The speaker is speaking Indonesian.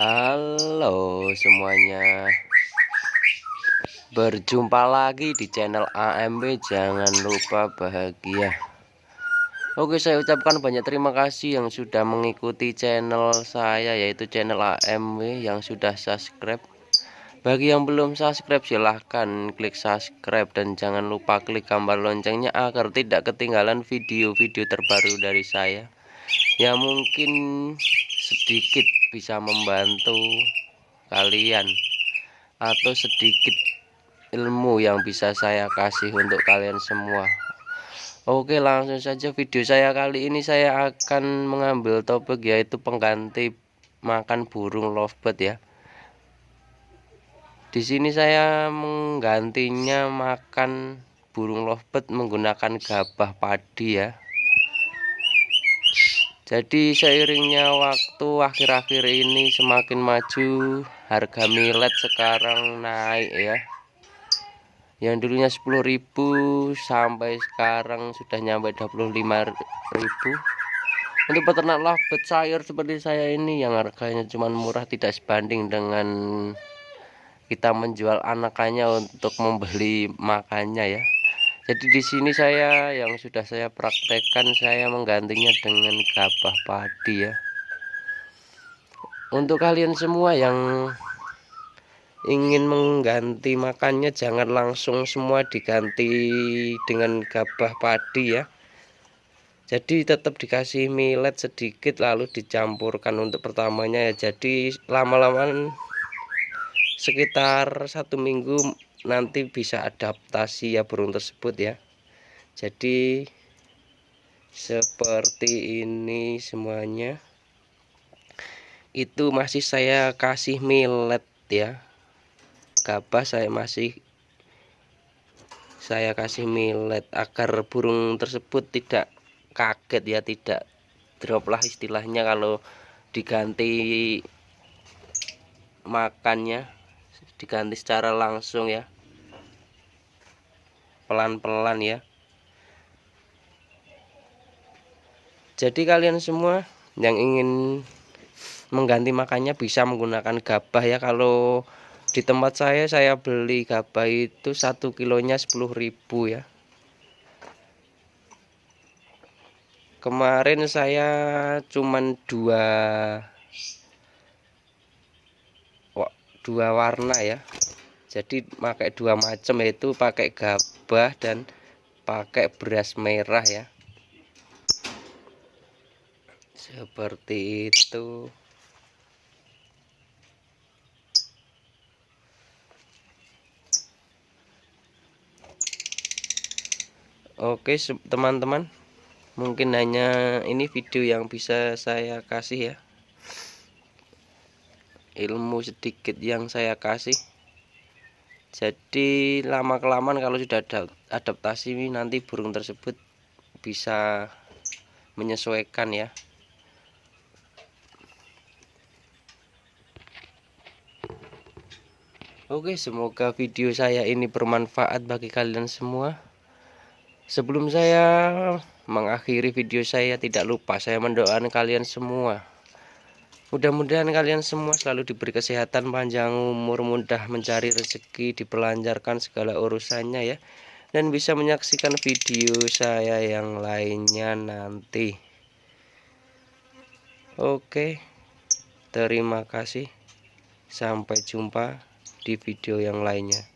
Halo semuanya, berjumpa lagi di channel AMB. Jangan lupa bahagia. Oke, saya ucapkan banyak terima kasih yang sudah mengikuti channel saya, yaitu channel AMB, yang sudah subscribe. Bagi yang belum subscribe, silahkan klik subscribe dan jangan lupa klik gambar loncengnya agar tidak ketinggalan video-video terbaru dari saya yang mungkin sedikit bisa membantu kalian atau sedikit ilmu yang bisa saya kasih untuk kalian semua. Oke, langsung saja video saya kali ini. Saya akan mengambil topik yaitu pengganti makan burung lovebird ya. Di sini saya menggantinya makan burung lovebird menggunakan gabah padi ya. Jadi seiringnya waktu akhir-akhir ini semakin maju, harga millet sekarang naik ya. Yang dulunya 10.000 sampai sekarang sudah nyampe 25.000. Untuk peternak lovebird sayur seperti saya ini yang harganya cuma murah, tidak sebanding dengan kita menjual anakannya untuk membeli makannya ya. Jadi di sini saya yang sudah saya praktekkan, saya menggantinya dengan gabah padi ya. Untuk kalian semua yang ingin mengganti makannya, jangan langsung semua diganti dengan gabah padi ya. Jadi tetap dikasih millet sedikit lalu dicampurkan untuk pertamanya ya. Jadi lama-lama sekitar 1 minggu nanti bisa adaptasi ya burung tersebut ya. Jadi seperti ini semuanya. Itu masih saya kasih millet ya. Gabah saya kasih millet agar burung tersebut tidak kaget ya, tidak drop lah istilahnya kalau diganti makannya, diganti secara langsung ya, pelan-pelan ya. Jadi kalian semua yang ingin mengganti makannya bisa menggunakan gabah ya. Kalau di tempat saya beli gabah itu 1 kilonya 10.000 ya. Kemarin saya cuman dua warna ya. Jadi pakai 2 macam, yaitu pakai gabah dan pakai beras merah ya. Seperti itu. Oke teman-teman, mungkin hanya ini video yang bisa saya kasih ya, ilmu sedikit yang saya kasih. Jadi lama kelamaan kalau sudah ada adaptasi, nanti burung tersebut bisa menyesuaikan ya. Oke, semoga video saya ini bermanfaat bagi kalian semua. Sebelum saya mengakhiri video saya, tidak lupa saya mendoakan kalian semua. Mudah-mudahan kalian semua selalu diberi kesehatan, panjang umur, mudah mencari rezeki, dipelancarkan segala urusannya ya. Dan bisa menyaksikan video saya yang lainnya nanti. Oke, terima kasih. Sampai jumpa di video yang lainnya.